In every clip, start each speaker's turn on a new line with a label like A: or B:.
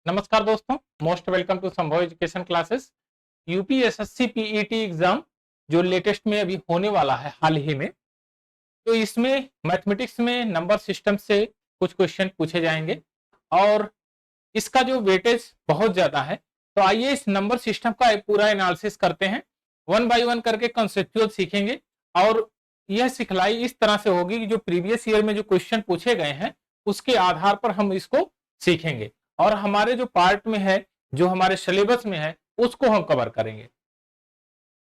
A: नमस्कार दोस्तों, most welcome to संभव education classes. UPSSC PET exam जो लेटेस्ट में अभी होने वाला है हाल ही में, तो इसमें मैथमेटिक्स में नंबर सिस्टम से कुछ क्वेश्चन पूछे जाएंगे और इसका जो वेटेज बहुत ज्यादा है। तो आइए इस नंबर सिस्टम का एक पूरा एनालिसिस करते हैं, वन बाय वन करके कंसेप्चुअल सीखेंगे। और यह सिखलाई इस तरह से होगी कि जो प्रीवियस ईयर में जो क्वेश्चन पूछे गए हैं उसके आधार पर हम इसको सीखेंगे और हमारे जो पार्ट में है, जो हमारे सिलेबस में है, उसको हम कवर करेंगे।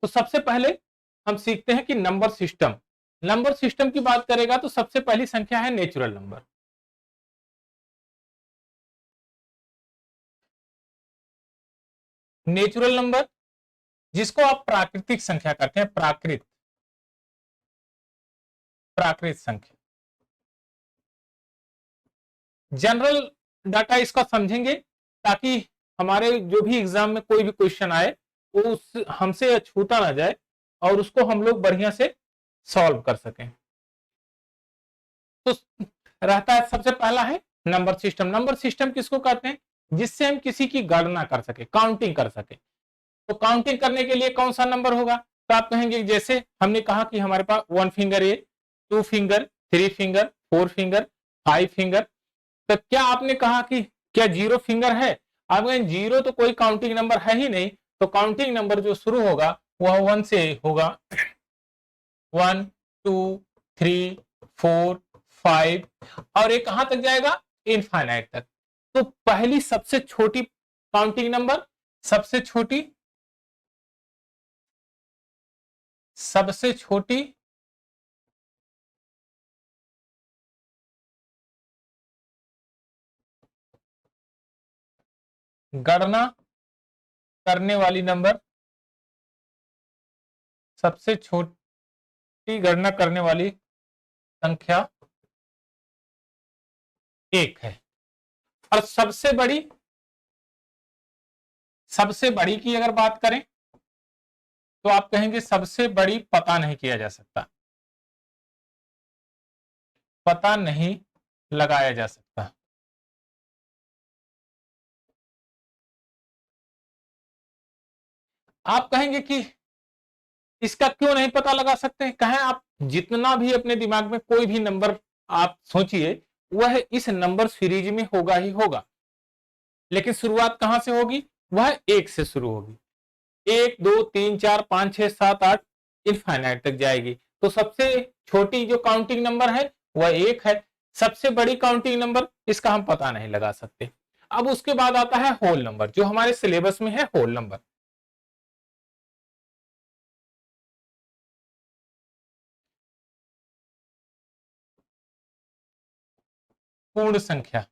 A: तो सबसे पहले हम सीखते हैं कि नंबर सिस्टम। नंबर सिस्टम की बात करेगा तो सबसे पहली संख्या है नेचुरल नंबर। नेचुरल नंबर जिसको आप प्राकृतिक संख्या कहते हैं, प्राकृत संख्या। जनरल डाटा इसका समझेंगे ताकि हमारे जो भी एग्जाम में कोई भी क्वेश्चन आए वो उस हमसे छूटा ना जाए और उसको हम लोग बढ़िया से सॉल्व कर सकें। तो रहता है सबसे पहला है नंबर सिस्टम। नंबर सिस्टम किसको कहते हैं? जिससे हम किसी की गणना कर सके, काउंटिंग कर सके। तो काउंटिंग करने के लिए कौन सा नंबर होगा? तो आप कहेंगे जैसे हमने कहा कि हमारे पास 1 फिंगर है, 2 फिंगर, 3 फिंगर, 4 फिंगर, 5 फिंगर। तो क्या आपने कहा कि क्या 0 फिंगर है? आप कहें जीरो तो कोई काउंटिंग नंबर है ही नहीं, तो काउंटिंग नंबर जो शुरू होगा वह 1 से होगा। 1, 2, 3, 4, 5 और ये कहां तक जाएगा? इनफाइनाइट तक। तो पहली सबसे छोटी काउंटिंग नंबर, सबसे छोटी सबसे छोटी गणना करने वाली नंबर, सबसे छोटी गणना करने वाली संख्या 1 है। और सबसे बड़ी की अगर बात करें तो आप कहेंगे सबसे बड़ी पता नहीं किया जा सकता, पता नहीं लगाया जा सकता। आप कहेंगे कि इसका क्यों नहीं पता लगा सकते? कहें आप जितना भी अपने दिमाग में कोई भी नंबर आप सोचिए, वह इस नंबर सीरीज में होगा ही होगा, लेकिन शुरुआत कहां से होगी? वह 1 से शुरू होगी। 1, 2, 3, 4, 5, 6, 7, 8 इनफाइनाइट तक जाएगी। तो सबसे छोटी जो काउंटिंग नंबर है वह 1 है। सबसे बड़ी काउंटिंग नंबर, इसका हम पता नहीं लगा सकते। अब उसके बाद आता है होल नंबर, जो हमारे सिलेबस में है होल नंबर। पूर्ण संख्या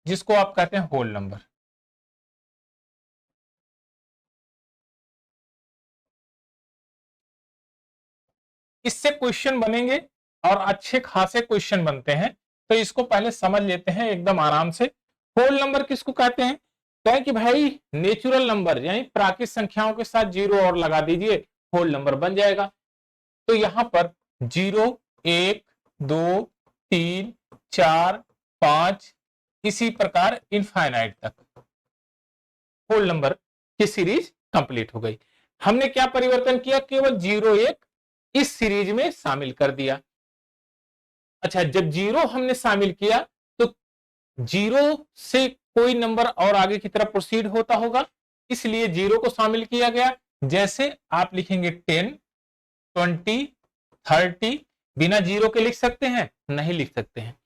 A: जिसको आप कहते हैं होल नंबर। इससे क्वेश्चन बनेंगे और अच्छे खासे क्वेश्चन बनते हैं। तो इसको पहले समझ लेते हैं एकदम आराम से। होल नंबर किसको कहते हैं? कहे कि भाई नेचुरल नंबर यानी प्राकृतिक संख्याओं के साथ जीरो और लगा दीजिए, होल नंबर बन जाएगा। तो यहां पर 0, 1, 2, 3, 4, 5 इसी प्रकार इनफाइनाइट तक होल नंबर की सीरीज कंप्लीट हो गई। हमने क्या परिवर्तन किया? केवल 0, 1 इस सीरीज में शामिल कर दिया। अच्छा, जब 0 हमने शामिल किया तो 0 से कोई नंबर और आगे की तरफ प्रोसीड होता होगा, इसलिए 0 को शामिल किया गया। जैसे आप लिखेंगे 10, 20, 30, बिना 0 के लिख सकते हैं? नहीं लिख सकते हैं।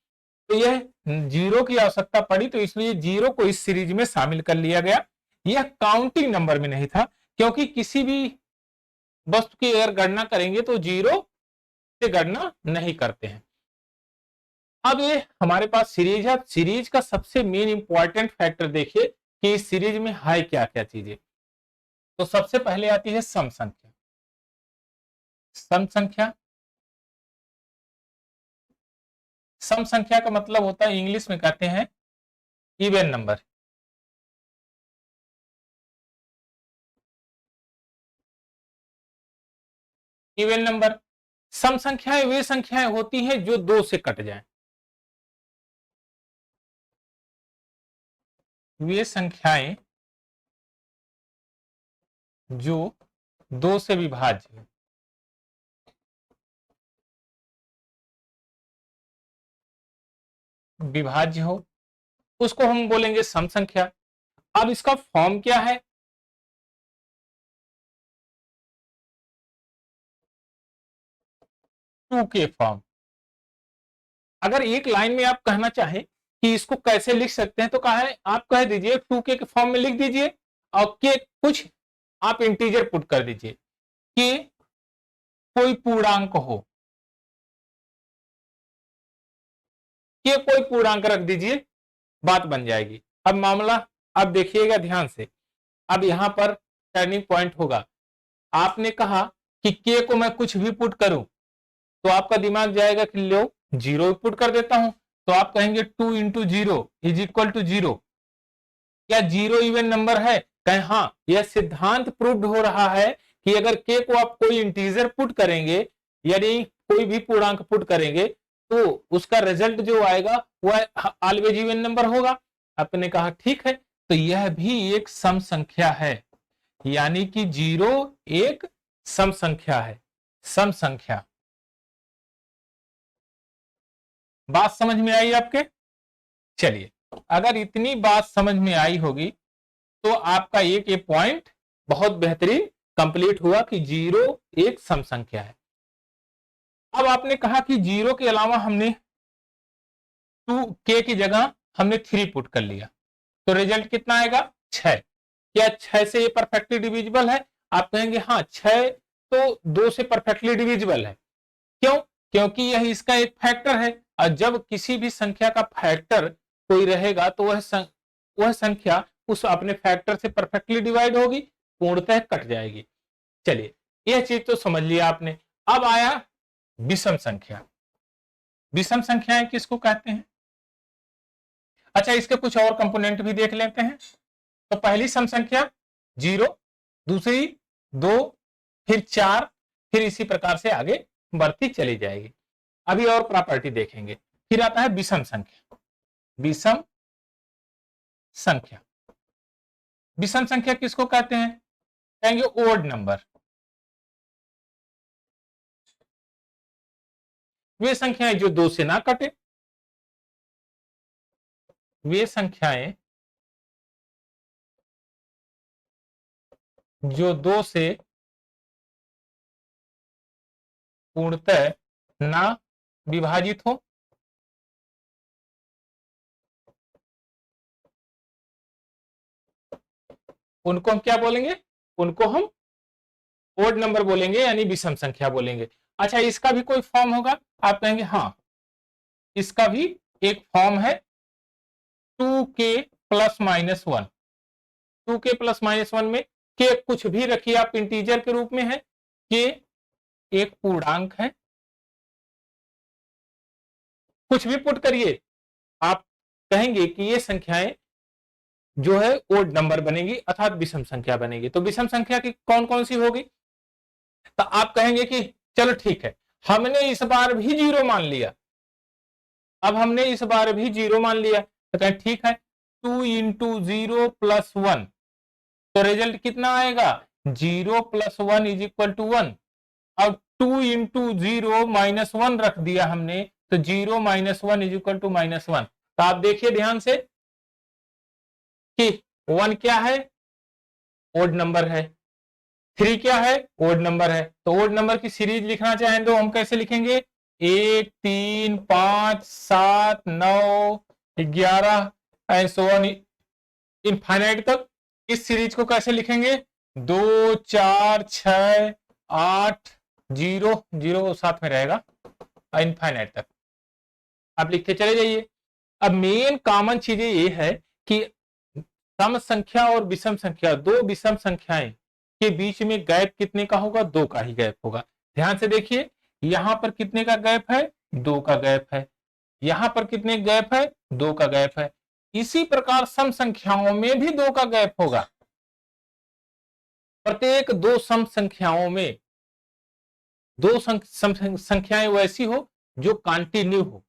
A: तो यह 0 की आवश्यकता पड़ी, तो इसलिए 0 को इस सीरीज में शामिल कर लिया गया। यह काउंटिंग नंबर में नहीं था, क्योंकि किसी भी वस्तु की अगर गणना करेंगे तो 0 से गणना नहीं करते हैं। अब ये हमारे पास सीरीज है। सीरीज का सबसे मेन इंपॉर्टेंट फैक्टर देखिए कि इस सीरीज में है क्या क्या चीजें। तो सबसे पहले आती है सम संख्या। सम संख्या, सम संख्या का मतलब होता है, इंग्लिश में कहते हैं इवन नंबर। इवन नंबर, सम संख्याएं वे संख्याएं होती हैं जो 2 से कट जाएं। वे संख्याएं जो 2 से विभाज्य हो उसको हम बोलेंगे सम संख्या। अब इसका फॉर्म क्या है? 2 के फॉर्म। अगर एक लाइन में आप कहना चाहें कि इसको कैसे लिख सकते हैं तो कहा है आप कह दीजिए 2 के फॉर्म में लिख दीजिए और के कुछ आप इंटीजर पुट कर दीजिए कि कोई पूर्णांक हो, के कोई पूर्णांक रख दीजिए, बात बन जाएगी। अब मामला अब देखिएगा ध्यान से, अब यहां पर टर्निंग पॉइंट होगा। आपने कहा कि के को मैं कुछ भी पुट करूं तो आपका दिमाग जाएगा कि लो 0 पुट कर देता हूं, तो आप कहेंगे 2 इंटू 0 इज इक्वल टू 0। क्या 0 इवन नंबर है? कहें हाँ, यह सिद्धांत प्रूव्ड हो रहा है कि अगर के को आप कोई इंटीजर पुट करेंगे यानी कोई भी पूर्णांक पुट करेंगे तो उसका रिजल्ट जो आएगा वह ऑलवेज इवन नंबर होगा। आपने कहा ठीक है, तो यह भी एक सम संख्या है, यानी कि 0 एक सम संख्या है, सम संख्या। बात समझ में आई आपके? चलिए, अगर इतनी बात समझ में आई होगी तो आपका एक पॉइंट बहुत बेहतरीन कंप्लीट हुआ कि 0 एक सम संख्या है। अब आपने कहा कि 0 के अलावा हमने 2k की जगह हमने 3 पुट कर लिया तो रिजल्ट कितना आएगा? 6। क्या 6 से ये परफेक्टली डिविजिबल है? आप कहेंगे हाँ 6 तो 2 से परफेक्टली डिविजिबल है। क्यों? क्योंकि यह इसका एक फैक्टर है और जब किसी भी संख्या का फैक्टर कोई रहेगा तो वह संख्या उस अपने फैक्टर से परफेक्टली डिवाइड होगी, पूर्णतः कट जाएगी। चलिए, यह चीज तो समझ लिया आपने। अब आया विषम संख्या। विषम संख्याएं किसको कहते हैं? अच्छा, इसके कुछ और कंपोनेंट भी देख लेते हैं। तो पहली सम संख्या 0, दूसरी 2, फिर 4, फिर इसी प्रकार से आगे बढ़ती चली जाएगी। अभी और प्रॉपर्टी देखेंगे। फिर आता है विषम संख्या। विषम संख्या, विषम संख्या किसको कहते हैं? कहेंगे ओड नंबर। वे संख्याएं जो 2 से ना कटे, वे संख्याएं जो 2 से पूर्णतः ना विभाजित हो, उनको हम क्या बोलेंगे? उनको हम ओड नंबर बोलेंगे, यानी विषम संख्या बोलेंगे। अच्छा, इसका भी कोई फॉर्म होगा? आप कहेंगे हाँ, इसका भी एक फॉर्म है 2k plus minus 1। 2k plus minus 1 में के कुछ भी रखिए आप इंटीजर के रूप में है, के एक पूर्णांक है, कुछ भी पुट करिए, आप कहेंगे कि ये संख्याएं जो है ओड नंबर बनेगी अर्थात विषम संख्या बनेगी। तो विषम संख्या की कौन कौन सी होगी? तो आप कहेंगे कि चलो ठीक है, हमने इस बार भी 0 मान लिया, अब हमने इस बार भी 0 मान लिया तो कहें ठीक है 2 इंटू 0 प्लस 1, तो रिजल्ट कितना आएगा? 0 प्लस 1 इज इक्वल टू 1। अब 2 इंटू 0 माइनस 1 रख दिया हमने तो 0 minus 1 is equal to minus 1। तो आप देखिए ध्यान से कि 1 क्या है? ओड नंबर है। 3 क्या है? ओड नंबर है। तो ओड नंबर की सीरीज लिखना चाहें तो हम कैसे लिखेंगे? 1 3 5 7 9 11 एंड सो ऑन इनफाइनाइट तक। इस सीरीज को कैसे लिखेंगे? 2 4 6 8 0 0 साथ में रहेगा इनफाइनाइट तक आप लिखते चले जाइए। अब मेन कॉमन चीजें ये है कि सम संख्या और विषम संख्या, दो विषम संख्याएं के बीच में गैप कितने का होगा? 2 का ही गैप होगा। ध्यान से देखिए, यहां पर कितने का गैप है? 2 का गैप है। यहां पर कितने गैप है? 2 का गैप है। इसी प्रकार सम संख्याओं में भी 2 का गैप होगा। प्रत्येक दो सम संख्याओं में दो संख्याएं वैसी हो जो कंटिन्यू हो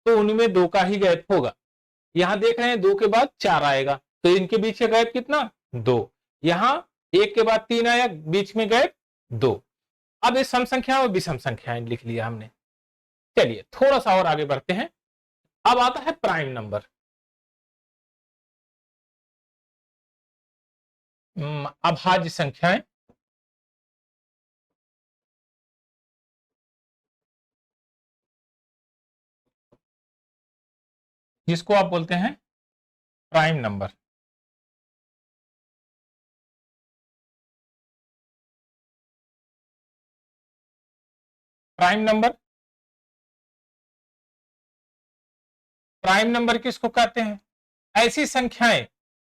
A: तो उनमें 2 का ही गैप होगा। यहां देख रहे हैं 2 के बाद 4 आएगा तो इनके बीच का गैप कितना, 2। यहां 1 के बाद 3 आया, बीच में गैप 2। अब ये सम संख्या और विषम संख्याएं लिख लिया हमने। चलिए थोड़ा सा और आगे बढ़ते हैं। अब आता है प्राइम नंबर। अभाज्य संख्याएं, जिसको आप बोलते हैं prime number. Prime number, prime number किसको कहते हैं, ऐसी संख्याएं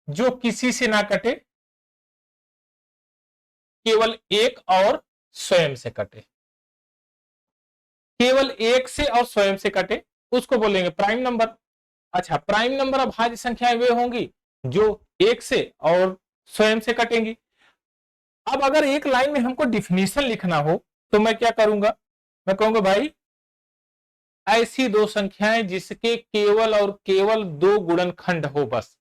A: जो किसी से ना कटे, केवल एक और स्वयं से कटे। केवल एक से और स्वयं से कटे, उसको बोलेंगे प्राइम नंबर। अच्छा, प्राइम नंबर अभाज्य संख्याएं वे होंगी जो एक से और स्वयं से कटेंगी। अब अगर एक लाइन में हमको डिफिनीशन लिखना हो तो मैं क्या करूंगा, मैं कहूंगा भाई ऐसी दो संख्याएं जिसके केवल और केवल दो गुणनखंड हो, बस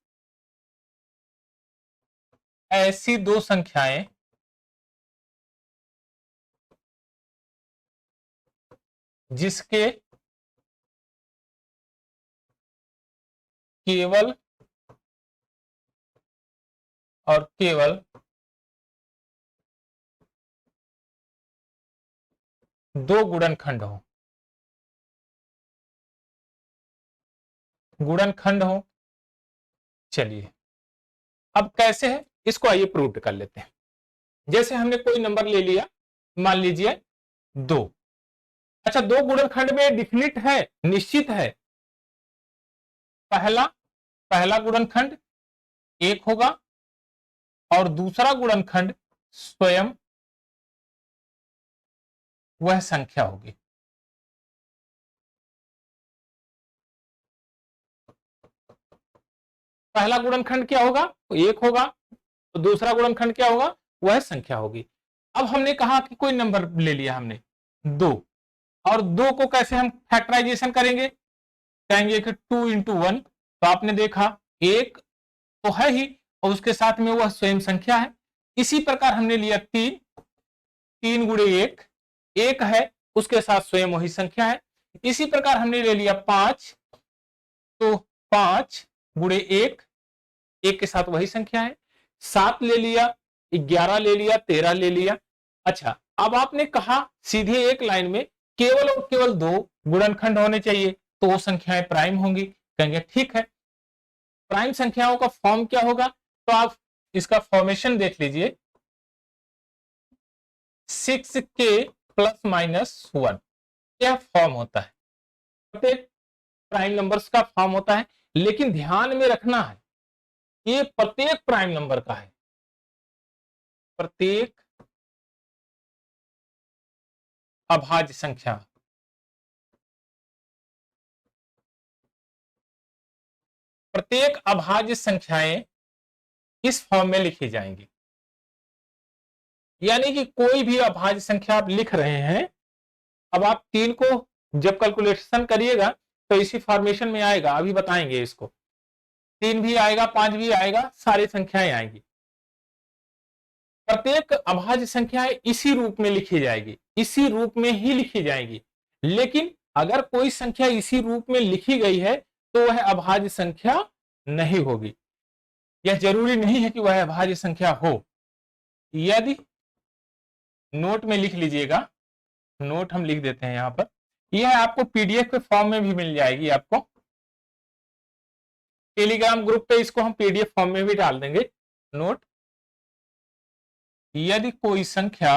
A: ऐसी दो संख्याएं जिसके केवल और केवल दो गुणनखंड हो, गुणनखंड हो। चलिए अब कैसे है इसको आइए प्रूव कर लेते हैं। जैसे हमने कोई नंबर ले लिया, मान लीजिए 2। अच्छा, दो गुणनखंड में डिफिनिट है, निश्चित है, पहला पहला गुणनखंड 1 होगा और दूसरा गुणनखंड स्वयं वह संख्या होगी। पहला गुणनखंड क्या होगा, 1 होगा, तो दूसरा गुणनखंड क्या होगा, वह संख्या होगी। अब हमने कहा कि कोई नंबर ले लिया हमने 2, और 2 को कैसे हम फैक्टराइजेशन करेंगे, कहेंगे कि 2 इंटू 1। तो आपने देखा एक तो है ही और उसके साथ में वह स्वयं संख्या है। इसी प्रकार हमने लिया 3, 3 गुणे 1, 1 है उसके साथ स्वयं वही संख्या है। इसी प्रकार हमने ले लिया 5, तो 5 गुणे 1, 1 के साथ वही संख्या है। 7 ले लिया, 11 ले लिया, 13 ले लिया। अच्छा, अब आपने कहा सीधे एक लाइन में केवल और केवल दो गुणनखंड होने चाहिए, तो वो संख्याएं प्राइम होंगी। कहेंगे ठीक है, प्राइम संख्याओं का फॉर्म क्या होगा, तो आप इसका फॉर्मेशन देख लीजिए, 6k प्लस माइनस 1 यह फॉर्म होता है, प्रत्येक प्राइम नंबर्स का फॉर्म होता है। लेकिन ध्यान में रखना है ये प्रत्येक प्राइम नंबर का है, प्रत्येक अभाज्य संख्या, प्रत्येक अभाज्य संख्याएं इस फॉर्म में लिखी जाएंगी। यानी कि कोई भी अभाज्य संख्या आप लिख रहे हैं, अब आप 3 को जब कैलकुलेशन करिएगा तो इसी फॉर्मेशन में आएगा, अभी बताएंगे इसको। 3 भी आएगा, 5 भी आएगा, सारी संख्याएं आएंगी। प्रत्येक अभाज्य संख्याएं इसी रूप में लिखी जाएगी, इसी रूप में ही लिखी जाएगी। लेकिन अगर कोई संख्या इसी रूप में लिखी गई है तो वह अभाज्य संख्या नहीं होगी। यह जरूरी नहीं है कि वह अभाज्य संख्या हो। यदि नोट में लिख लीजिएगा, नोट हम लिख देते हैं यहां पर, यह आपको पीडीएफ के फॉर्म में भी मिल जाएगी। आपको टेलीग्राम ग्रुप पे इसको हम पीडीएफ फॉर्म में भी डाल देंगे नोट। यदि कोई संख्या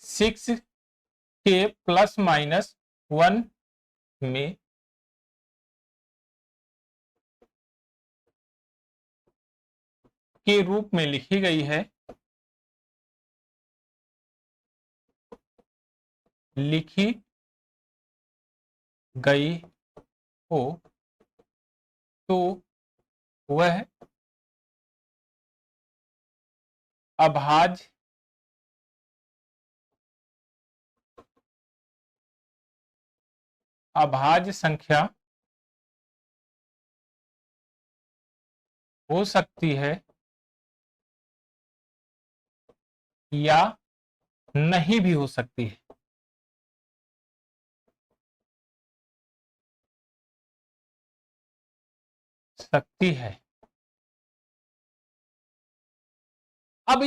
A: 6k प्लस माइनस 1 में के रूप में लिखी गई है, लिखी गई हो, तो वह अभाज्य अभाज्य संख्या हो सकती है या नहीं भी हो सकती है। सकती है। अब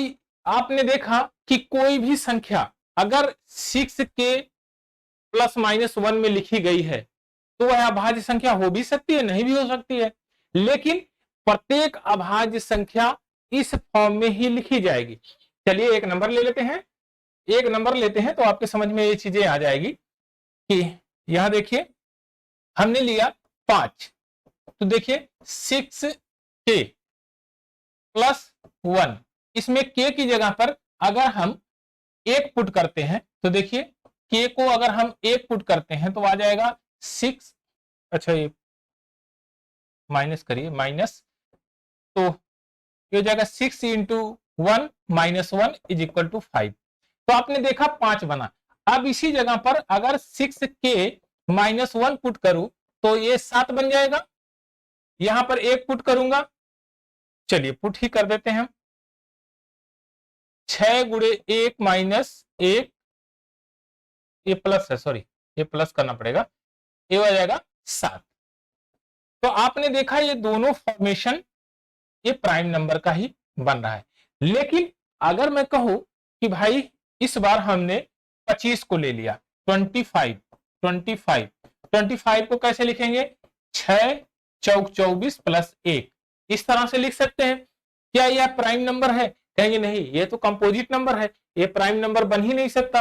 A: आपने देखा कि कोई भी संख्या अगर 6k प्लस माइनस 1 में लिखी गई है तो वह अभाज्य संख्या हो भी सकती है, नहीं भी हो सकती है, लेकिन प्रत्येक अभाज्य संख्या इस फॉर्म में ही लिखी जाएगी। चलिए एक नंबर ले लेते हैं, एक नंबर लेते हैं तो आपके समझ में ये चीजें आ जाएगी कि यहां देखिए हमने लिया 5, तो देखिए 6k प्लस 1, इसमें k की जगह पर अगर हम 1 पुट करते हैं तो देखिए k को अगर हम 1 पुट करते हैं तो आ जाएगा 6, अच्छा ये माइनस करिए, माइनस, तो ये हो जाएगा 6 into 1 minus 1 is equal to 5। तो आपने देखा 5 बना। अब इसी जगह पर अगर 6k माइनस 1 पुट करूं तो ये 7 बन जाएगा। यहां पर 1 पुट करूंगा, चलिए पुट ही कर देते हैं हम, 6 गुणे 1 माइनस 1, ये प्लस है, सॉरी ये प्लस करना पड़ेगा, ये हो जाएगा 7। तो आपने देखा ये दोनों फॉर्मेशन ये प्राइम नंबर का ही बन रहा है। लेकिन अगर मैं कहूं कि भाई इस बार हमने 25 को ले लिया, 25 को कैसे लिखेंगे, 6 चौक 24 प्लस 1, इस तरह से लिख सकते हैं। क्या यह प्राइम नंबर है, कहेंगे नहीं ये तो कंपोजिट नंबर है, ये प्राइम नंबर बन ही नहीं सकता।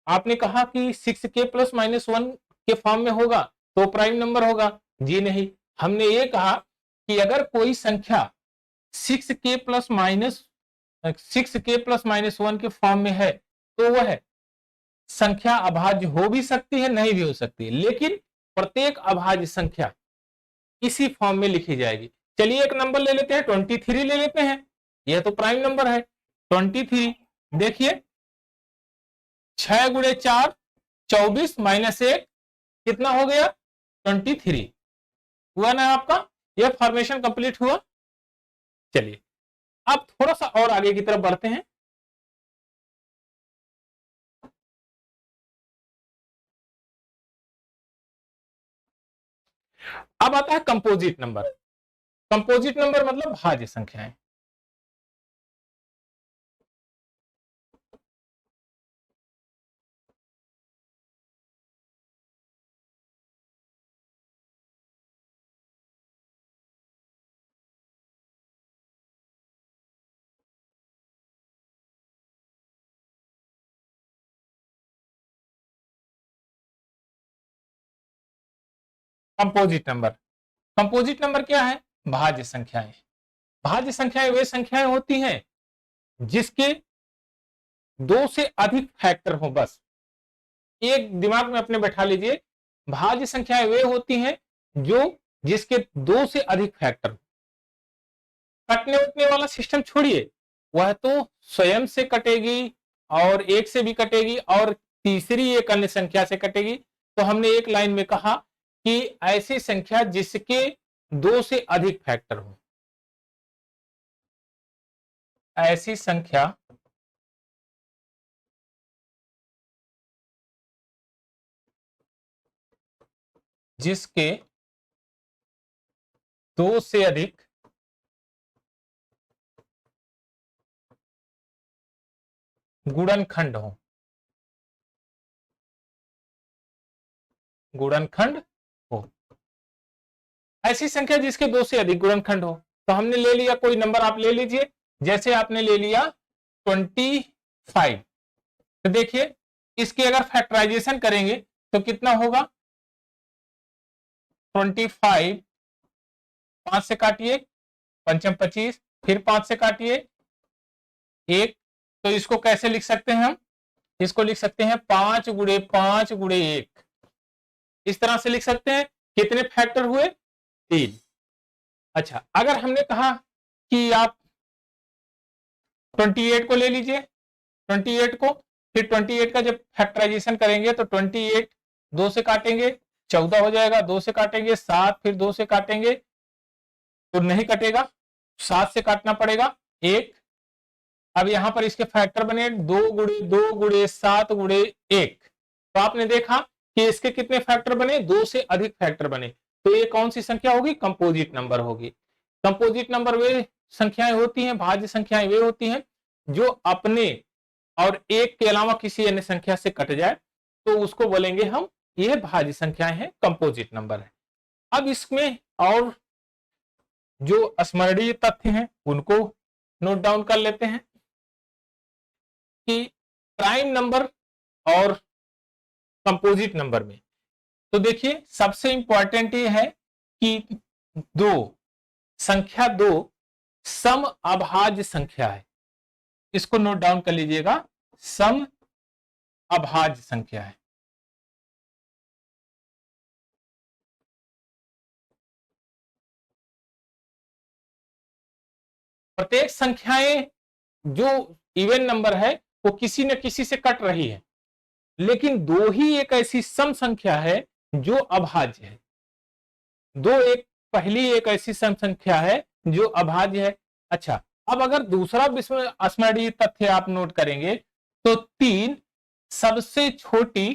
A: आपने कहा कि 6k प्लस माइनस 1 के फॉर्म में होगा तो प्राइम नंबर होगा, जी नहीं, हमने ये कहा कि अगर कोई संख्या 6k प्लस माइनस 1 के फॉर्म में है तो वह संख्या अभाज्य हो भी सकती है, नहीं भी हो सकती है, लेकिन प्रत्येक अभाज्य संख्या इसी फॉर्म में लिखी जाएगी। चलिए एक नंबर ले लेते हैं, 23 ले लेते हैं, यह तो प्राइम नंबर है 23। देखिए 6 गुणे 4 24 माइनस 1 कितना हो गया, 23 हुआ ना आपका, यह फॉर्मेशन कंप्लीट हुआ। चलिए अब थोड़ा सा और आगे की तरफ बढ़ते हैं। अब आता है कंपोजिट नंबर। कंपोजिट नंबर मतलब भाज्य संख्याएं। कंपोजिट नंबर, कंपोजिट नंबर क्या है, भाज्य संख्याएं। भाज्य संख्याएं वे संख्याएं होती हैं जिसके 2 से अधिक फैक्टर हो। बस एक दिमाग में अपने बैठा लीजिए, भाज्य संख्याएं वे होती हैं जो जिसके 2 से अधिक फैक्टर हो। कटने उठने वाला सिस्टम छोड़िए, वह तो स्वयं से कटेगी और एक से भी कटेगी और तीसरी एक अन्य संख्या से कटेगी। तो हमने एक लाइन में कहा कि ऐसी संख्या जिसके 2 से अधिक फैक्टर हो, ऐसी संख्या जिसके 2 से अधिक गुणनखंड हो, गुणनखंड हो, ऐसी संख्या जिसके 2 से अधिक गुणनखंड हो। तो हमने ले लिया कोई नंबर, आप ले लीजिए, जैसे आपने ले लिया 25, तो देखिए इसके अगर फैक्टराइजेशन करेंगे तो कितना होगा, 25 5 से काटिए, पंचम 25, फिर 5 से काटिए 1, तो इसको कैसे लिख सकते हैं हम, इसको लिख सकते हैं 5 गुणे 5 गुणे 1, इस तरह से लिख सकते हैं। कितने फैक्टर हुए, 3। अच्छा अगर हमने कहा कि आप 28 को ले लीजिए, 28 को, फिर 28 का जब फैक्टराइजेशन करेंगे तो 28 2 से काटेंगे 14 हो जाएगा, 2 से काटेंगे 7, फिर 2 से काटेंगे तो नहीं कटेगा, 7 से काटना पड़ेगा 1। अब यहां पर इसके फैक्टर बने 2 × 2 × 7 × 1। तो आपने देखा कि इसके कितने फैक्टर बने, 2 से अधिक फैक्टर बने। तो ये कौन सी संख्या होगी, कंपोजिट नंबर होगी। कंपोजिट नंबर वे संख्याएं होती हैं, भाज्य संख्याएं वे होती हैं जो अपने और एक के अलावा किसी अन्य संख्या से कट जाए, तो उसको बोलेंगे हम ये भाज्य संख्याएं हैं, कंपोजिट नंबर है। अब इसमें और जो स्मरणीय तथ्य हैं उनको नोट डाउन कर लेते हैं कि प्राइम नंबर और कंपोजिट नंबर में, तो देखिए सबसे इंपॉर्टेंट ये है कि संख्या 2 सम अभाज्य संख्या है। इसको नोट डाउन कर लीजिएगा, सम अभाज्य संख्या है। प्रत्येक संख्याएं जो इवन नंबर है वो किसी न किसी से कट रही है, लेकिन 2 ही एक ऐसी सम संख्या है जो अभाज्य है। पहली एक ऐसी सम संख्या है जो अभाज्य है। अच्छा, अब अगर दूसरा स्मरणीय तथ्य आप नोट करेंगे तो 3 सबसे छोटी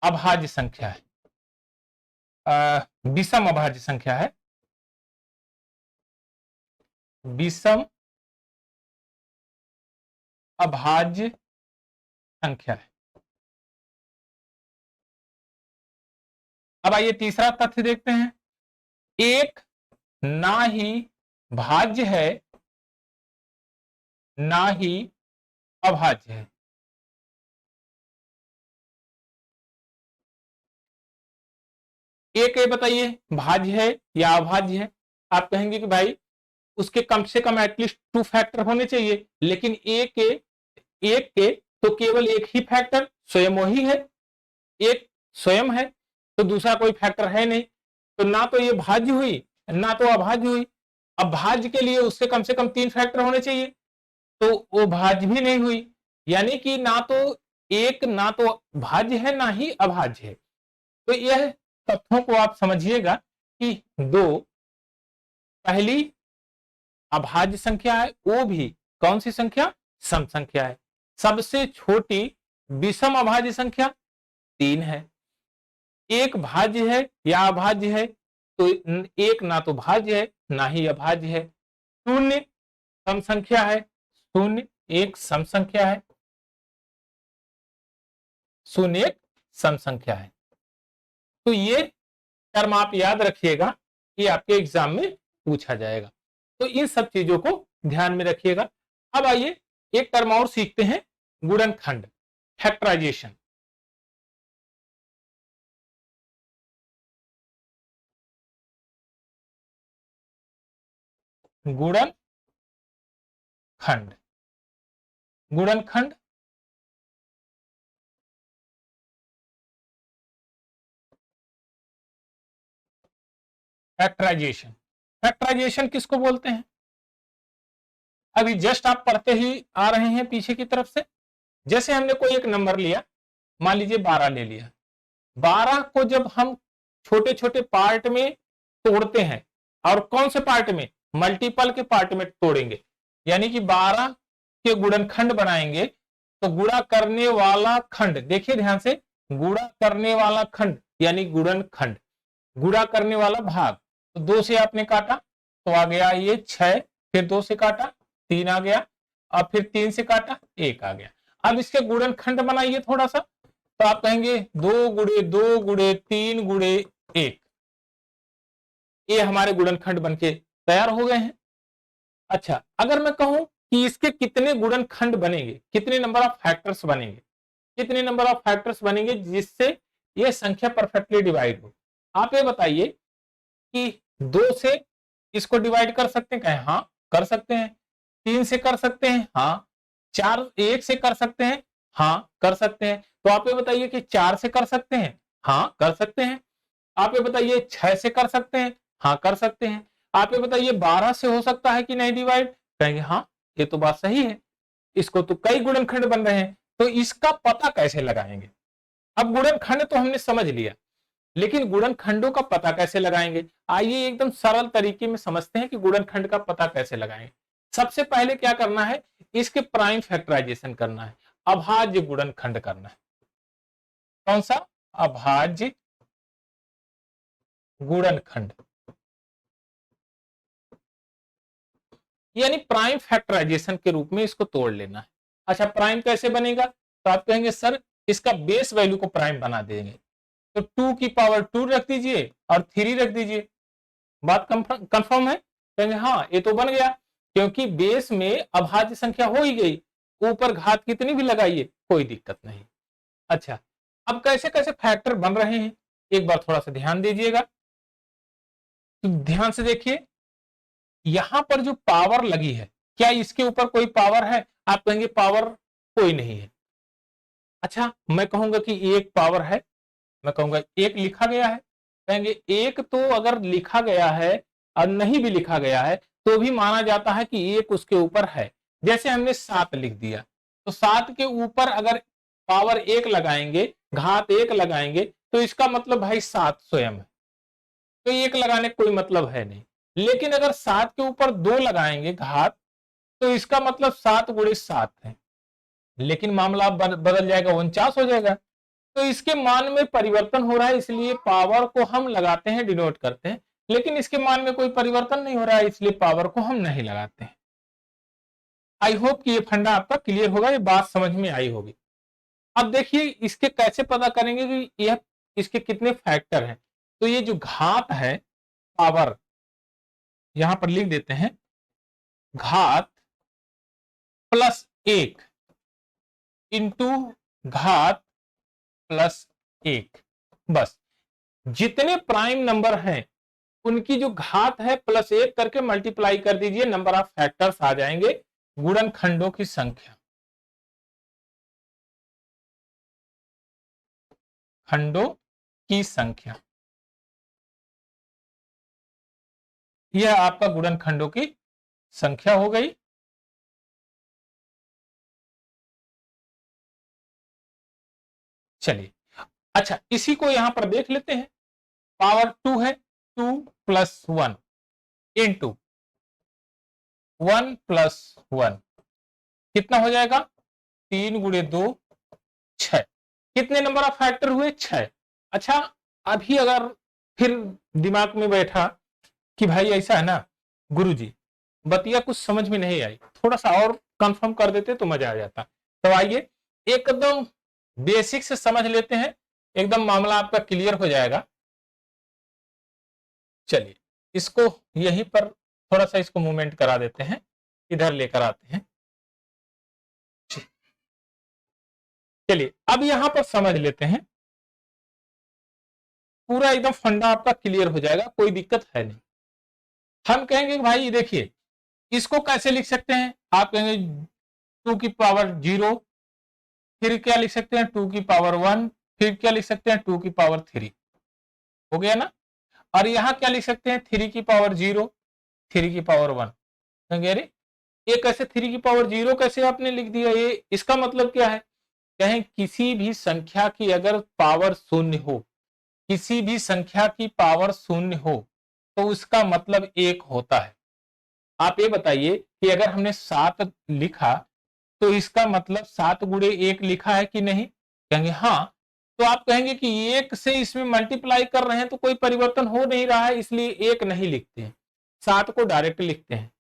A: अभाज्य संख्या है, विषम अभाज्य संख्या है, विषम अभाज्य संख्या है। अब आइए तीसरा तथ्य देखते हैं, एक ना ही भाज्य है ना ही अभाज्य है। एक ये बताइए भाज्य है या अभाज्य है। आप कहेंगे कि भाई उसके कम से कम एटलीस्ट 2 फैक्टर होने चाहिए, लेकिन एक के तो केवल एक ही फैक्टर स्वयं वही है, एक स्वयं है, तो दूसरा कोई फैक्टर है नहीं, तो ना तो ये भाज्य हुई ना तो अभाज्य हुई। अब भाज्य के लिए उससे कम से कम 3 फैक्टर होने चाहिए, तो वो भाज्य भी नहीं हुई, यानी कि ना तो भाज्य है ना ही अभाज्य है। तो यह तथ्यों को आप समझिएगा कि 2 पहली अभाज्य संख्या है, वो भी कौन सी संख्या, सम संख्या है। सबसे छोटी विषम अभाज्य संख्या 3 है। एक भाज्य है या अभाज्य है, तो एक ना तो भाज्य है ना ही अभाज्य है। शून्य सम संख्या है, शून्य एक सम संख्या है, शून्य एक सम संख्या है। तो ये टर्म आप याद रखिएगा, ये आपके एग्जाम में पूछा जाएगा, तो इन सब चीजों को ध्यान में रखिएगा। अब आइए एक टर्म और सीखते हैं, गुणनखंड, फैक्टराइजेशन। गुणनखंड फैक्टराइजेशन किसको बोलते हैं, अभी जस्ट आप पढ़ते ही आ रहे हैं पीछे की तरफ से। जैसे हमने कोई एक नंबर लिया, मान लीजिए 12 ले लिया, 12 को जब हम छोटे छोटे पार्ट में तोड़ते हैं, और कौन से पार्ट में, मल्टीपल के पार्ट में तोड़ेंगे, यानी कि 12 के गुणनखंड बनाएंगे, तो गुणा करने वाला खंड, देखिए ध्यान से, गुणा करने वाला खंड यानी गुणनखंड, गुणा करने वाला भाग, तो 2 से आपने काटा तो आ गया ये 6, फिर 2 से काटा 3 आ गया, और फिर 3 से काटा 1 आ गया। अब इसके गुणनखंड बनाइए थोड़ा सा, तो आप कहेंगे 2 × 2 × 3 × 1, ये हमारे गुणनखंड बनके तैयार हो गए हैं। अच्छा, अगर मैं कहूं कि इसके कितने गुणनखंड बनेंगे, कितने नंबर ऑफ फैक्टर्स बनेंगे, कितने नंबर ऑफ फैक्टर्स बनेंगे जिससे यह संख्या परफेक्टली डिवाइड हो, आप ये बताइए कि 2 से इसको डिवाइड कर सकते हैं, कहें हाँ कर सकते हैं, 3 से कर सकते हैं, हाँ, 1 से कर सकते हैं, हाँ कर सकते हैं। तो आप ये बताइए कि 4 से कर सकते हैं, हाँ कर सकते हैं। आप ये बताइए 6 से कर सकते हैं, हाँ कर सकते हैं। आप ये बताइए 12 से हो सकता है कि नहीं डिवाइड, कहेंगे हाँ ये तो बात सही है, इसको तो कई गुणनखंड बन रहे हैं, तो इसका पता कैसे लगाएंगे। अब गुणनखंड तो हमने समझ लिया, लेकिन गुणनखंडों का पता कैसे लगाएंगे। आइए एकदम सरल तरीके में समझते हैं कि गुणनखंड का पता कैसे लगाएंगे। सबसे पहले क्या करना है, इसके प्राइम फैक्टराइजेशन करना है, अभाज्य गुणनखंड करना है। कौन सा, अभाज्य गुणनखंड, यानी प्राइम फैक्टराइजेशन के रूप में इसको तोड़ लेना है। अच्छा, प्राइम कैसे बनेगा, तो आप कहेंगे सर इसका बेस वैल्यू को प्राइम बना देंगे, तो 2 की पावर 2 रख दीजिए और 3 रख दीजिए। बात कंफर्म है, कहेंगे हाँ ये तो बन गया, क्योंकि बेस में अभाज्य संख्या हो ही गई, ऊपर घात कितनी भी लगाइए कोई दिक्कत नहीं। अच्छा, अब कैसे कैसे फैक्टर बन रहे हैं एक बार थोड़ा सा ध्यान दीजिएगा। तो ध्यान से देखिए, यहां पर जो पावर लगी है, क्या इसके ऊपर कोई पावर है, आप कहेंगे पावर कोई नहीं है। अच्छा, मैं कहूंगा कि एक पावर है, मैं कहूंगा एक लिखा गया है, कहेंगे एक तो अगर लिखा गया है और नहीं भी लिखा गया है तो भी माना जाता है कि एक उसके ऊपर है। जैसे हमने 7 लिख दिया, तो 7 के ऊपर अगर पावर 1 लगाएंगे, घात 1 लगाएंगे, तो इसका मतलब भाई 7 स्वयं है, तो 1 लगाने का कोई मतलब है नहीं। लेकिन अगर 7 के ऊपर 2 लगाएंगे घात, तो इसका मतलब 7 गुणे 7 है, लेकिन मामला बदल जाएगा, 49 हो जाएगा। तो इसके मान में परिवर्तन हो रहा है, इसलिए पावर को हम लगाते हैं, डिनोट करते हैं, लेकिन इसके मान में कोई परिवर्तन नहीं हो रहा है, इसलिए पावर को हम नहीं लगाते हैं। आई होप कि ये फंडा आपका क्लियर होगा, ये बात समझ में आई होगी। अब देखिए इसके कैसे पता करेंगे कि यह इसके कितने फैक्टर हैं। तो ये जो घात है, पावर यहां पर लिख देते हैं, घात प्लस 1 इंटू घात प्लस 1, बस जितने प्राइम नंबर हैं उनकी जो घात है प्लस 1 करके मल्टीप्लाई कर दीजिए, नंबर ऑफ फैक्टर्स आ जाएंगे, गुणनखंडों की संख्या, खंडों की संख्या, यह आपका गुणनखंडों की संख्या हो गई। चलिए, अच्छा इसी को यहां पर देख लेते हैं, पावर 2 है, 2 प्लस 1 इंटू 1 प्लस 1 कितना हो जाएगा, 3 गुणे 2 6। कितने नंबर ऑफ फैक्टर हुए, 6। अच्छा, अभी अगर फिर दिमाग में बैठा कि भाई ऐसा है ना गुरुजी, बतिया कुछ समझ में नहीं आई, थोड़ा सा और कंफर्म कर देते तो मजा आ जाता। तो आइए एकदम बेसिक से समझ लेते हैं, एकदम मामला आपका क्लियर हो जाएगा। चलिए इसको यहीं पर थोड़ा सा इसको मूवमेंट करा देते हैं, इधर लेकर आते हैं। चलिए अब यहां पर समझ लेते हैं, पूरा एकदम फंडा आपका क्लियर हो जाएगा, कोई दिक्कत है नहीं। हम कहेंगे कि भाई देखिए इसको कैसे लिख सकते हैं, आप कहेंगे 2 की पावर 0, फिर क्या लिख सकते हैं 2 की पावर 1, फिर क्या लिख सकते हैं 2 की पावर 3, हो गया ना। और यहां क्या लिख सकते हैं 3 की पावर 0, 3 की पावर 1, कहेंगे अरे ये कैसे 3 की पावर 0 कैसे आपने लिख दिया, ये इसका मतलब क्या है। कहें किसी भी संख्या की अगर पावर शून्य हो, किसी भी संख्या की पावर शून्य हो, तो उसका मतलब 1 होता है। आप ये बताइए कि अगर हमने 7 लिखा तो इसका मतलब 7 गुणे 1 लिखा है कि नहीं, कहेंगे हाँ। तो आप कहेंगे कि 1 से इसमें मल्टीप्लाई कर रहे हैं तो कोई परिवर्तन हो नहीं रहा है, इसलिए 1 नहीं लिखते हैं, 7 को डायरेक्ट लिखते हैं।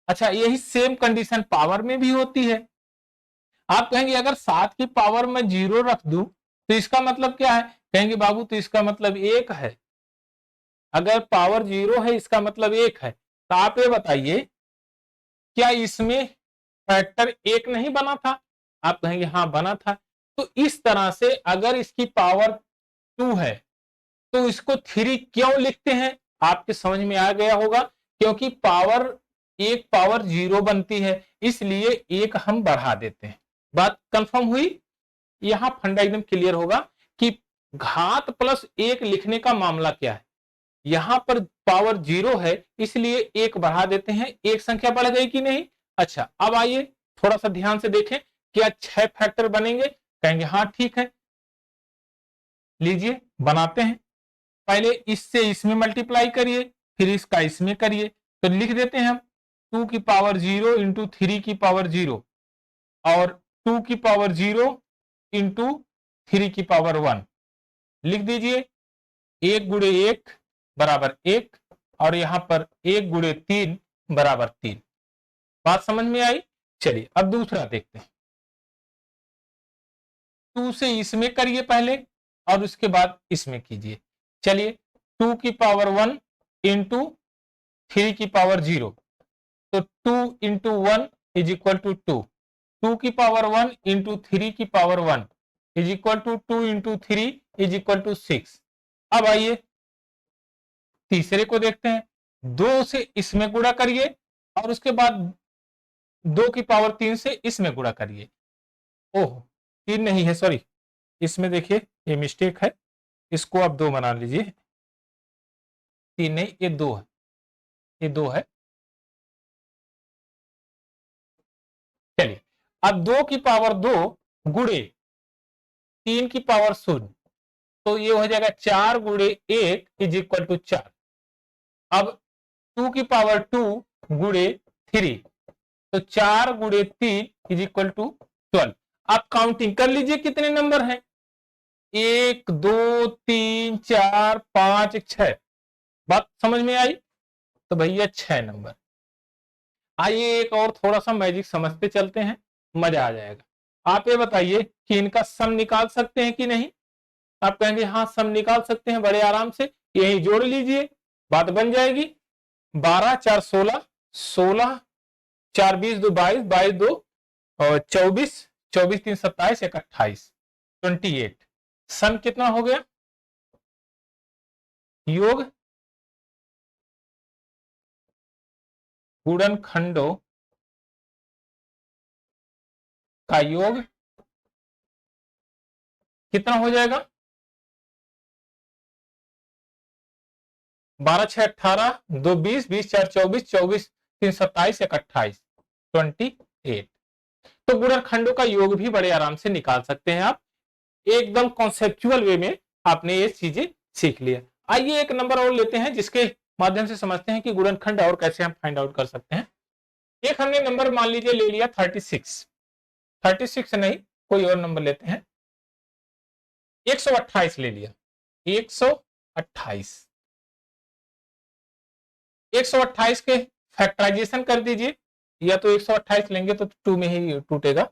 A: अच्छा, यही सेम कंडीशन पावर में भी होती है। आप कहेंगे अगर 7 की पावर में 0 रख दूं तो इसका मतलब क्या है, कहेंगे बाबू तो इसका मतलब 1 है, अगर पावर 0 है इसका मतलब 1 है। तो आप ये बताइए क्या इसमें फैक्टर 1 नहीं बना था, आप कहेंगे हाँ बना था। तो इस तरह से अगर इसकी पावर 2 है तो इसको 3 क्यों लिखते हैं, आपके समझ में आ गया होगा, क्योंकि पावर 1 पावर 0 बनती है, इसलिए 1 हम बढ़ा देते हैं। बात कंफर्म हुई, यहां फंडा एकदम क्लियर होगा कि घात प्लस 1 लिखने का मामला क्या है। यहां पर पावर 0 है इसलिए 1 बढ़ा देते हैं, एक संख्या बढ़ गई कि नहीं, अच्छा अब आइए थोड़ा सा ध्यान से देखें, क्या 6 फैक्टर बनेंगे? कहेंगे हाँ ठीक है, लीजिए बनाते हैं। पहले इससे इसमें मल्टीप्लाई करिए, फिर इसका इसमें करिए, तो लिख देते हैं हम 2 की पावर 0 इंटू 3 की पावर 0 और 2 की पावर 0 इंटू 3 की पावर 1। लिख दीजिए 1 गुणे 1 बराबर 1 और यहां पर 1 गुणे 3 बराबर 3। बात समझ में आई? चलिए अब दूसरा देखते हैं। 2 से इसमें करिए पहले और उसके बाद इसमें कीजिए। चलिए 2 की पावर 1 इंटू 3 की पावर 0, तो 2 इंटू 1 इज इक्वल टू 2। 2 की पावर 1 इंटू 3 की power 1 is equal to 2 into 3 is equal to 6। अब आइए तीसरे को देखते हैं। 2 से इसमें गुणा करिए और उसके बाद 2 की पावर 3 से इसमें गुणा करिए। ओह 3 नहीं है, सॉरी, इसमें देखिए ये मिस्टेक है, इसको आप 2 बना लीजिए। 3 नहीं, ये 2 है, ये 2 है। चलिए अब 2 की पावर 2 गुणे 3 की पावर 0, तो ये हो जाएगा 4 गुणे 1 इज इक्वल टू 4। अब 2 की पावर 2 गुणे 3, तो 4 गुणे 3 इज इक्वल टू 12। आप काउंटिंग कर लीजिए कितने नंबर हैं। 1 2 3 4 5 6। बात समझ में आई? तो भैया 6 नंबर। आइए एक और थोड़ा सा मैजिक समझते चलते हैं, मजा आ जाएगा। आप ये बताइए कि इनका सम निकाल सकते हैं कि नहीं? आप कहेंगे हाँ सम निकाल सकते हैं बड़े आराम से, यही जोड़ लीजिए, बात बन जाएगी। 12 4 16, 16 4 20 2 22, 22 2 और 24, 24 3 27, 1 28, 28। सम कितना हो गया? योग गुणनखंडों का योग कितना हो जाएगा? 12 6 18, 2 20, 20 4 24, 24 3 27, 1 28, 28। तो गुणनखंडों का योग भी बड़े आराम से निकाल सकते हैं आप, एकदम कॉन्सेप्चुअल वे में आपने ये चीजें सीख लिया। आइए एक नंबर और लेते हैं जिसके माध्यम से समझते हैं कि गुणनखंड और कैसे हम फाइंड आउट कर सकते हैं। एक हमने नंबर मान लीजिए ले लिया 36, 36 नहीं कोई और नंबर लेते हैं, 128 ले लिया, 128। 128 के फैक्टराइजेशन कर दीजिए, या तो 128 लेंगे तो 2 में ही टूटेगा।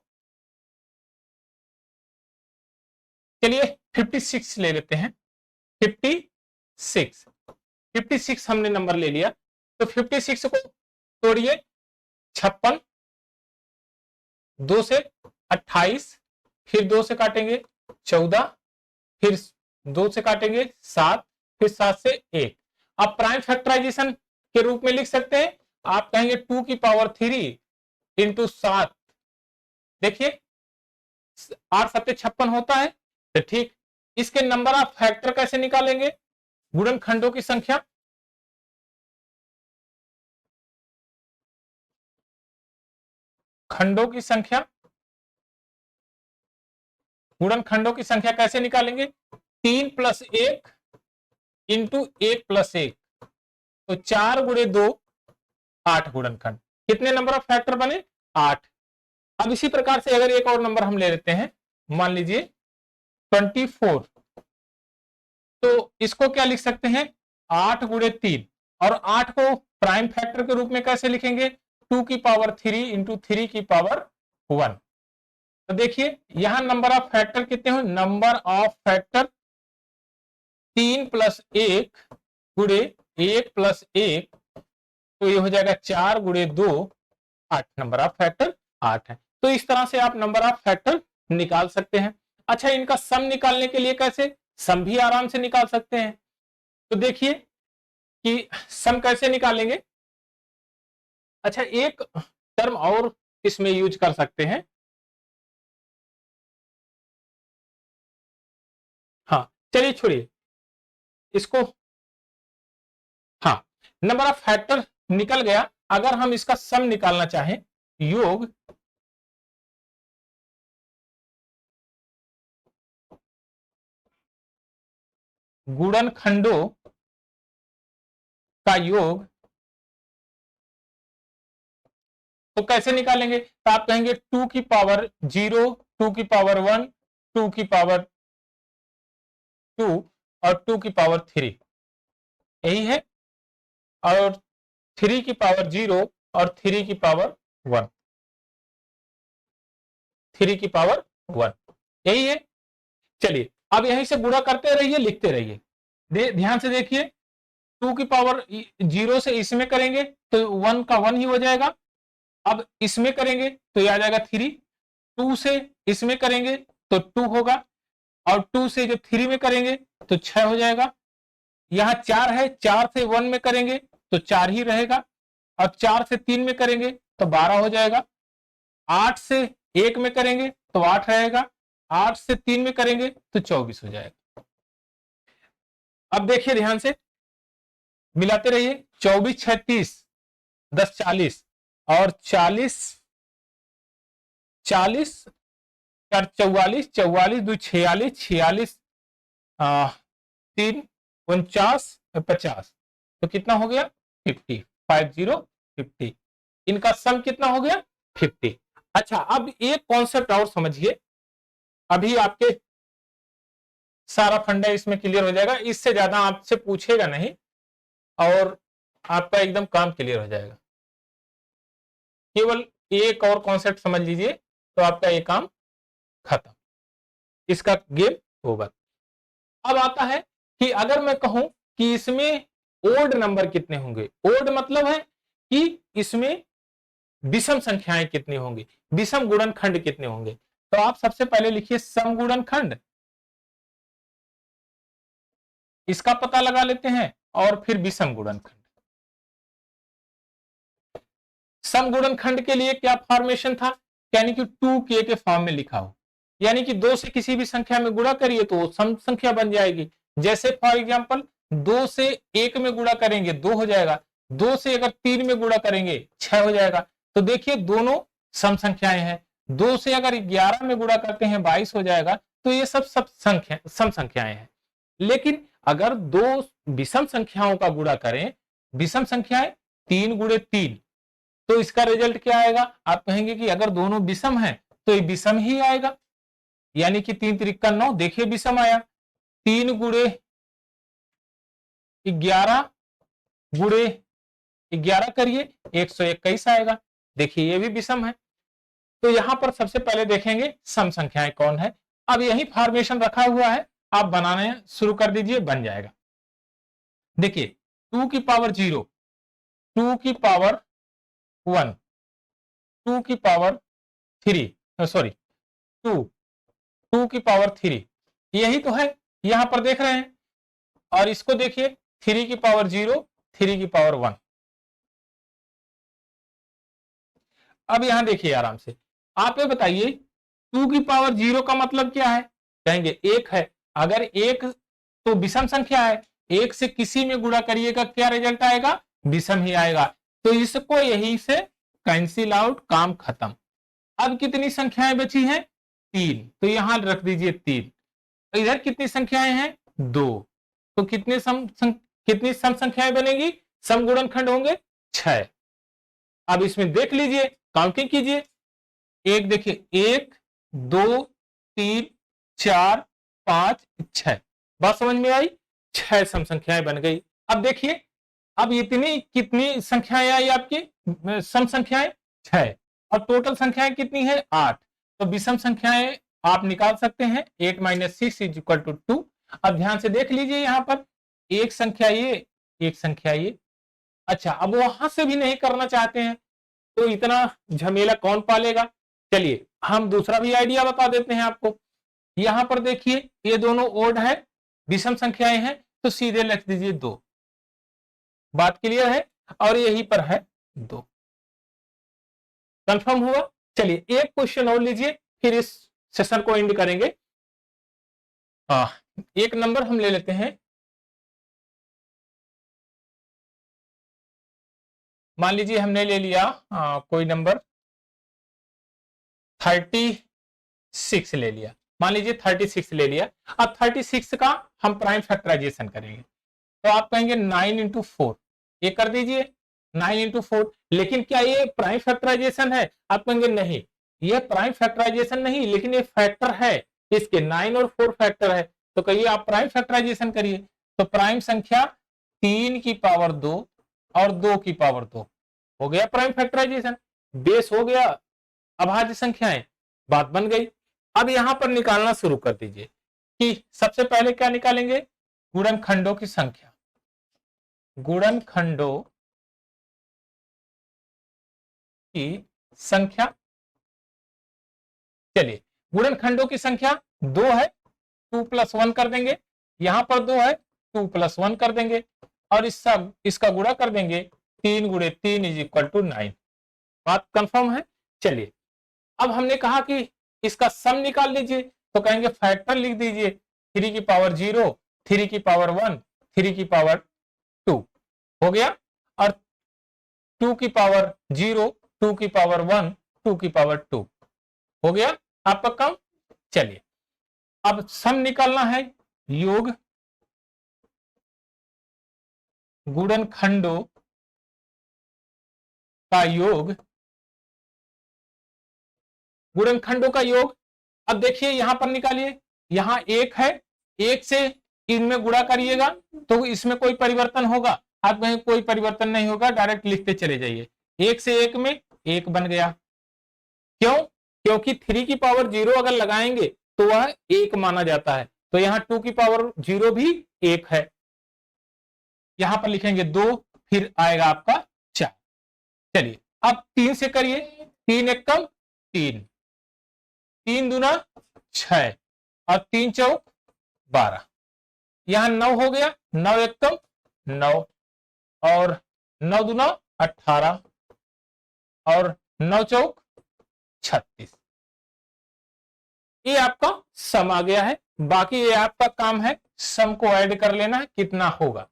A: चलिए 56 ले लेते हैं, 56, 56 हमने नंबर ले लिया, तो 56 को तोड़िए, 56, 2 से 28, फिर 2 से काटेंगे 14, फिर 2 से काटेंगे 7, फिर 7 से 1। आप प्राइम फैक्टराइजेशन के रूप में लिख सकते हैं। आप कहेंगे 2 की पावर 3 इंटू 7, देखिए 8 7 56 होता है, तो ठीक इसके नंबर ऑफ फैक्टर कैसे निकालेंगे? गुणनखंडों की संख्या, खंडों की संख्या, गुणनखंडों की संख्या कैसे निकालेंगे? 3 प्लस 1 इंटू 1 प्लस 1, तो 4 गुणे 2 8 गुणनखंड। कितने नंबर ऑफ फैक्टर बने? 8। अब इसी प्रकार से अगर एक और नंबर हम ले लेते हैं, मान लीजिए 24, तो इसको क्या लिख सकते हैं? 8 गुणे 3, और 8 को प्राइम फैक्टर के रूप में कैसे लिखेंगे? 2 की पावर 3 इंटू 3 की पावर 1। तो देखिए यहां नंबर ऑफ फैक्टर कितने हो? नंबर ऑफ फैक्टर 3 प्लस 1 गुणे 1 प्लस 1, तो ये हो जाएगा 4 गुणे 2 8। नंबर ऑफ फैक्टर 8 है। तो इस तरह से आप नंबर ऑफ फैक्टर निकाल सकते हैं। अच्छा इनका सम निकालने के लिए कैसे? सम भी आराम से निकाल सकते हैं। तो देखिए कि सम कैसे निकालेंगे। अच्छा एक टर्म और इसमें यूज कर सकते हैं। हाँ चलिए छोड़िए इसको। हाँ नंबर ऑफ फैक्टर निकल गया, अगर हम इसका सम निकालना चाहें योग गुणनखंडों का योग, तो कैसे निकालेंगे? तो आप कहेंगे 2 की पावर 0, 2 की पावर 1, 2 की पावर 2 और 2 की पावर 3, यही है। और 3 की पावर 0 और 3 की पावर 1, 3 की पावर 1, यही है। चलिए अब यहीं से गुणा करते रहिए, लिखते रहिए। ध्यान से देखिए, 2 की पावर 0 से इसमें करेंगे तो 1 का 1 ही हो जाएगा। अब इसमें करेंगे तो ये आ जाएगा 3, 2 से इसमें करेंगे तो 2 होगा, और 2 से जब 3 में करेंगे तो 6 हो जाएगा। यहाँ 4 है, 4 से 1 में करेंगे तो 4 ही रहेगा, और 4 से 3 में करेंगे तो 12 हो जाएगा। 8 से 1 में करेंगे तो 8 रहेगा, 8 से 3 में करेंगे तो 24 हो जाएगा। अब देखिए ध्यान से, मिलाते रहिए। 24 36 10 40, और 40 40 4 44, 44 2 46, 46 3 49 50, तो कितना हो गया? 50, 50 इनका सम कितना हो गया? 50। अच्छा, अब एक कॉन्सेप्ट और समझिए, अभी आपके सारा फंडा इसमें क्लियर हो जाएगा, इससे ज्यादा आपसे पूछेगा नहीं और आपका एकदम काम क्लियर हो जाएगा। केवल एक और कॉन्सेप्ट समझ लीजिए तो आपका ये काम खत्म, इसका गेम ओवर। अब आता है कि अगर मैं कहूं कि इसमें ओड नंबर कितने होंगे, ओड मतलब है कि इसमें विषम संख्याएं कितनी होंगी, विषम गुणनखंड कितने होंगे। तो आप सबसे पहले लिखिए सम गुणनखंड, इसका पता लगा लेते हैं, और फिर विषम गुणनखंड। सम गुणनखंड के लिए क्या फॉर्मेशन था? यानी कि 2k के फॉर्म में लिखा हो, यानी कि 2 से किसी भी संख्या में गुणा करिए तो वो सम संख्या बन जाएगी। जैसे फॉर एग्जांपल 2 से 1 में गुणा करेंगे 2 हो जाएगा, 2 से अगर 3 में गुणा करेंगे 6 हो जाएगा। तो देखिए दोनों सम संख्याएं हैं। 2 से अगर 11 में गुणा करते हैं 22 हो जाएगा। तो ये सब संख्या सम संख्याएं हैं। लेकिन अगर दो विषम संख्याओं का गुणा करें, विषम संख्याएं 3 गुणे 3, तो इसका रिजल्ट क्या आएगा? आप कहेंगे कि अगर दोनों विषम हैं तो ये विषम ही आएगा, यानी कि 3 त्रिका 9, देखिए विषम आया। 3 गुणे 11 गुणे 11 करिए 121 आएगा, देखिए ये भी विषम है। तो यहां पर सबसे पहले देखेंगे सम संख्याएं कौन है। अब यही फॉर्मेशन रखा हुआ है, आप बनाने शुरू कर दीजिए, बन जाएगा। देखिए 2 की पावर 0, 2 की पावर 1, 2 की पावर 3, सॉरी 2, 2 की पावर 3, यही तो है, यहां पर देख रहे हैं। और इसको देखिए 3 की पावर 0, 3 की पावर 1। अब यहां देखिए आराम से, आप ये बताइए 2 की पावर 0 का मतलब क्या है? कहेंगे 1 है। अगर 1 तो विषम संख्या है, 1 से किसी में गुणा करिएगा क्या रिजल्ट आएगा? विषम ही आएगा। तो इसको यहीं से कैंसिल आउट, काम खत्म। अब कितनी संख्याएं बची हैं? 3, तो यहां रख दीजिए 3। इधर कितनी संख्याएं हैं? 2, तो कितनी सम संख्याएं बनेगी? सम गुणनखंड होंगे 6। अब इसमें देख लीजिए, काउंटिंग कीजिए। एक देखिए, 1 2 3 4 5 6, बात समझ में आई? 6 सम संख्याएं बन गई। अब देखिए, अब इतनी कितनी संख्याएं आई आपकी सम संख्याएं? 6, और टोटल संख्याएं कितनी है? 8। तो विषम संख्याएं आप निकाल सकते हैं, 8 - 6 = 2। अब ध्यान से देख लीजिए, यहां पर एक संख्या ये, एक संख्या ये। अच्छा, अब वहां से भी नहीं करना चाहते हैं तो इतना झमेला कौन पालेगा? चलिए हम दूसरा भी आइडिया बता देते हैं आपको। यहां पर देखिए, ये दोनों ओड है, विषम संख्याएं हैं, तो सीधे लिख दीजिए 2। बात क्लियर है? और यहीं पर है 2। कंफर्म हुआ? चलिए एक क्वेश्चन और लीजिए, फिर इस सेशन को एंड करेंगे। एक नंबर हम ले लेते हैं, मान लीजिए हमने ले लिया कोई नंबर 36 ले लिया, मान लीजिए 36 ले लिया। अब 36 का हम प्राइम फैक्टराइजेशन करेंगे, तो आप कहेंगे 9 इंटू 4, ये कर दीजिए 9 इंटू 4। लेकिन क्या ये प्राइम फैक्टराइजेशन है? आप कहेंगे नहीं, ये प्राइम फैक्टराइजेशन नहीं, लेकिन ये फैक्टर है, इसके 9 और 4 फैक्टर है, तो कहिए आप प्राइम फैक्टराइजेशन करिए। तो प्राइम संख्या 3 की पावर 2 और 2 की पावर 2 हो गया प्राइम फैक्टराइजेशन, बेस हो गया अभाज्य संख्याएं, बात बन गई। अब यहां पर निकालना शुरू कर दीजिए कि सबसे पहले क्या निकालेंगे, गुणनखंडों की संख्या, गुणनखंडों की संख्या। चलिए गुणनखंडों की संख्या 2 है, 2 + 1 कर देंगे, यहां पर 2 है 2 + 1 कर देंगे, और इसका गुणा कर देंगे 3 × 3 = 9। बात कंफर्म है। चलिए अब हमने कहा कि इसका सम निकाल लीजिए, तो कहेंगे फैक्टर लिख दीजिए 3 की पावर 0, 3 की पावर 1, 3 की पावर 2 हो गया, और 2 की पावर 0, 2 की पावर 1, 2 की पावर 2 हो गया आपका काम। चलिए अब सम निकालना है, योग गुणनखंडों का योग, गुणनखंडों का योग। अब देखिए यहां पर निकालिए, यहां 1 है, 1 से इनमें गुणा करिएगा तो इसमें कोई परिवर्तन होगा? आप कहें कोई परिवर्तन नहीं होगा, डायरेक्ट लिखते चले जाइए, 1 से 1 में 1 बन गया। क्यों? क्योंकि 3 की पावर 0 अगर लगाएंगे तो वह 1 माना जाता है, तो यहां 2 की पावर 0 भी 1 है, यहां पर लिखेंगे 2, फिर आएगा आपका 4। चलिए अब 3 से करिए, 3 × 1 = 3, 3 दूना 6 और 3 चौक 12, यहां 9 हो गया, 9 × 1 = 9 और 9 दूना 18 और 9 चौक 36। ये आपका सम आ गया है। बाकी ये आपका काम है सम को ऐड कर लेना है कितना होगा।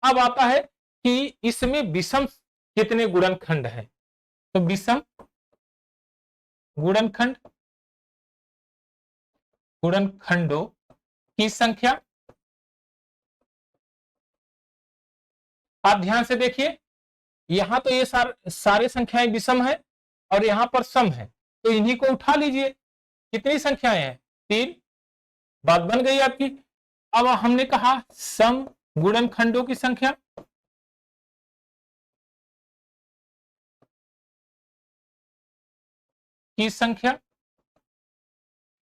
A: अब आता है कि इसमें विषम कितने गुणनखंड है, तो विषम गुणनखंड, गुणनखंडों की संख्या। आप ध्यान से देखिए, यहां तो ये सारे संख्याएं विषम है और यहां पर सम है, तो इन्हीं को उठा लीजिए। कितनी संख्याएं हैं? 3, बात बन गई आपकी। अब हमने कहा सम गुणनखंडों की संख्या, की संख्या,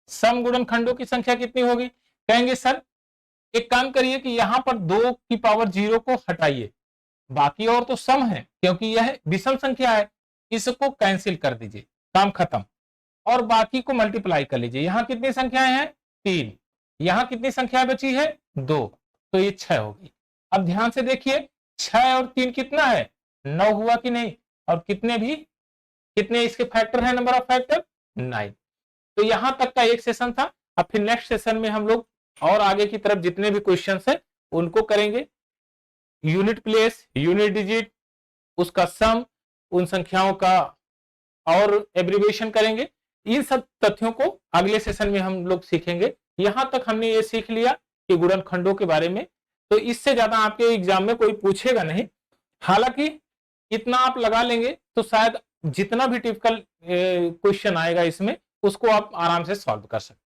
A: सम गुणनखंडों की संख्या कितनी होगी? कहेंगे सर एक काम करिए कि यहां पर 2 की पावर 0 को हटाइए, बाकी और तो सम है, क्योंकि यह विषम संख्या है, इसको कैंसिल कर दीजिए, काम खत्म, और बाकी को मल्टीप्लाई कर लीजिए। यहां कितनी संख्याएं हैं? 3, यहां कितनी संख्या बची है? 2, तो ये 6 होगी। अब ध्यान से देखिए 6 और 3 कितना है? 9 हुआ कि नहीं? और कितने इसके फैक्टर है, नंबर ऑफ फैक्टर 9। तो यहां तक का एक सेशन था। अब फिर नेक्स्ट सेशन में हम लोग और आगे की तरफ जितने भी क्वेश्चंस है उनको करेंगे, यूनिट प्लेस, यूनिट डिजिट, उसका सम, उन संख्याओं का और एब्रिविएशन करेंगे। इन सब तथ्यों को अगले सेशन में हम लोग सीखेंगे। यहां तक हमने ये सीख लिया कि गुणनखंडों के बारे में, तो इससे ज्यादा आपके एग्जाम में कोई पूछेगा नहीं। हालांकि इतना आप लगा लेंगे तो शायद जितना भी टिपिकल क्वेश्चन आएगा इसमें उसको आप आराम से सॉल्व कर सकते हैं।